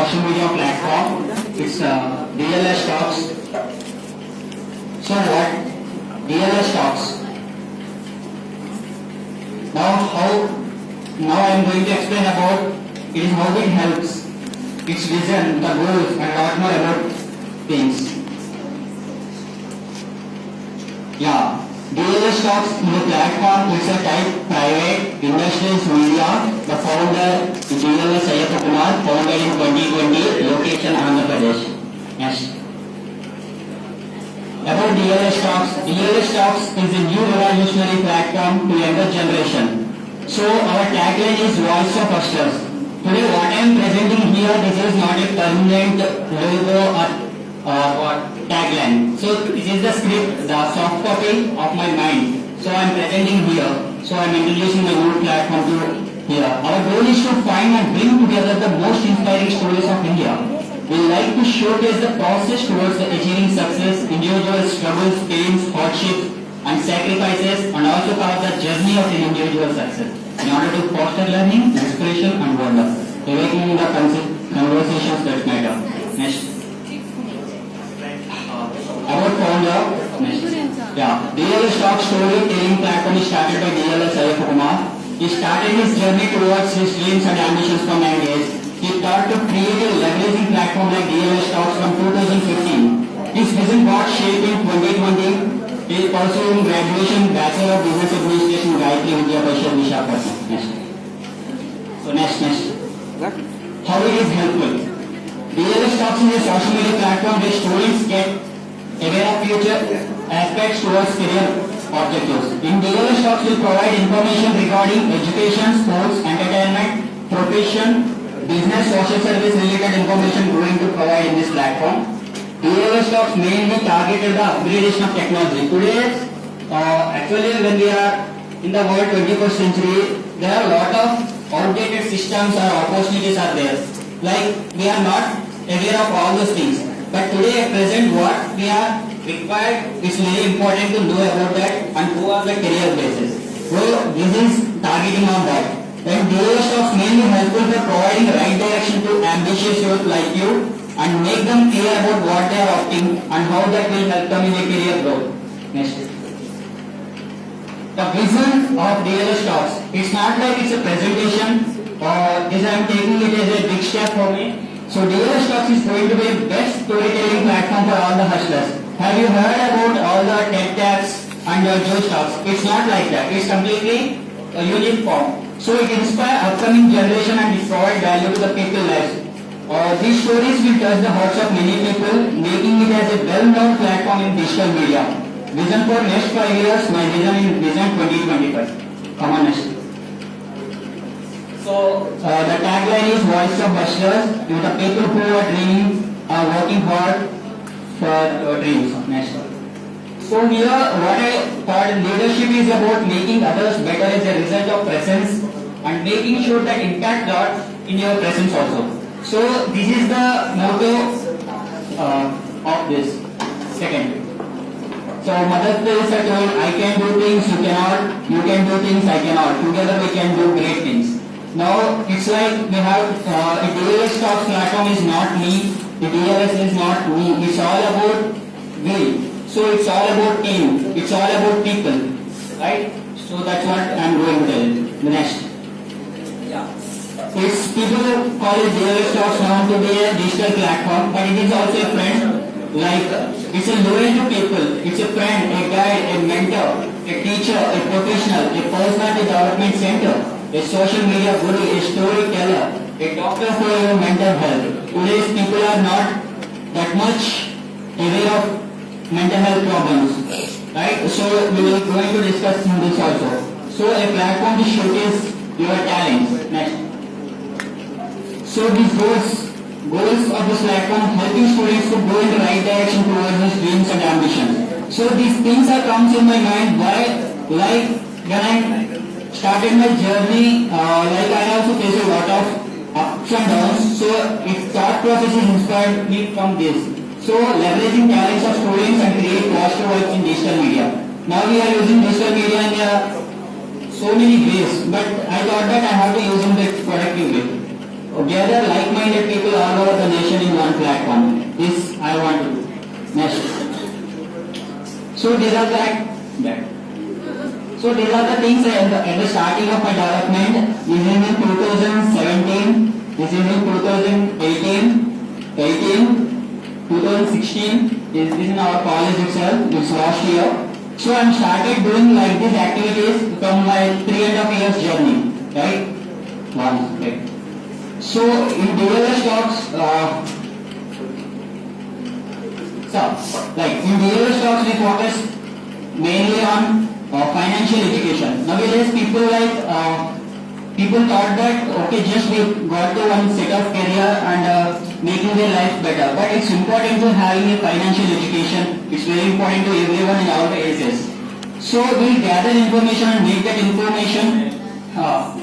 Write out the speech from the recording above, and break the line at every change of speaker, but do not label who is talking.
social media platform. It's DLS Talks. So what? DLS Talks. Now I am going to explain about it is how it helps, its vision, the goals, and a lot more about things. Yeah. DLS Talks is a platform which is a type private industrial media. The founder is DLS Ayyappa Kumar, founded in 2020, location Andhra Pradesh. Yes. About DLS Talks is a new revolutionary platform to younger generation. So our tagline is Voice of Hustlers. Today what I am presenting here, this is not a permanent logo or tagline. So this is the script, the soft copy of my mind. So I am presenting here. So I am introducing the new platform to here. Our goal is to find and bring together the most inspiring stories of India. We like to showcase the process towards the achieving success, individual struggles, pains, hardships, and sacrifices, and also cover the journey of an individual success in order to foster learning, inspiration, and wonder, awakening the conversations that matter. Next. About founder, DLS Talk storytelling platform is started by DLS Ayyappa Kumar. He started his journey towards his dreams and ambitions from young age. He thought to create a leveraging platform like DLS Talks from 2015. His vision got shaped in 2020. He is pursuing graduation Bachelor of Business Administration Gayatri Vidya Parishad Visakhapatnam. Next. How it is helpful. DLS Talks is a social media platform where students get aware of future aspects towards career objectives. In DLS Talks will provide information regarding education, sports, entertainment, profession, business, social service related information going to provide in this platform. DLS Talks mainly targeted the upgradation of technology. Today, actually when we are in the world 21st century, there are a lot of outdated systems or opportunities are there. Like we are not aware of all those things. But today at present what we are required, it's very important to know about that and who are the career basis. So this is targeting on that. And DLS Talks mainly helpful for providing right direction to ambitious youth like you and make them clear about what they are opting and how that will help them in their career growth. Next. The vision of DLS Talks. It's not like it's a presentation or this I am taking it as a big step for me. So DLS Talks is going to be the best storytelling platform for all the hustlers. Have you heard about all the TED Talks and Joe Talks? It's not like that. It's completely a unique form. So it inspires upcoming generation and it provides value to the people lives. These stories will touch the hearts of many people, making it as a well-known platform in digital media. Vision for next 5 years, my vision is Vision 2025. Come on, next. So the tagline is Voice of Hustlers, with the people who are dreaming, are working hard for dreams. Next. So here what I thought leadership is about making others better as a result of presence and making sure that impact lot in your presence also. So this is the motto of this. Second. So Mother Teresa told, I can do things you cannot, you can do things I cannot. Together we can do great things. Now it's like we have a DLS Talks platform is not me, the DLS is not me, it's all about we. So it's all about team, it's all about people, right? So that's what I'm going to tell you. The next. It's people call it DLS Talks now to be a digital platform, but it is also a friend. Like it's a loyal to people, it's a friend, a guide, a mentor, a teacher, a professional, a personality development center, a social media guru, a storyteller, a doctor for your mental health. Today's people are not that much aware of mental health problems, right? So we will going to discuss this also. So a platform to showcase your talents. Next. So these goals of this platform helping students to go in the right direction towards their dreams and ambitions. So these things are comes in my mind why, like when I started my journey, like I also faced a lot of ups and downs. So its thought process is inspired me from this. So leveraging talents of students and create positive vibes in digital media. Now we are using digital media in so many ways, but I thought that I have to use it productively. gather like-minded people all over the nation in one platform. This I want to do. Next. So these are So these are the things at the starting of my development. This is in 2017. This is in 2018. 2016. This is in our college itself. This last year. So I started doing like these activities from my 3.5 years journey. Right? Right. So in DLS talks, in DLS talks we focus mainly on financial education. Nowadays people thought that okay, just we got to one set of career and making their life better. But it's important to having a financial education. It's very important to everyone in our ages. So we gather information and make that information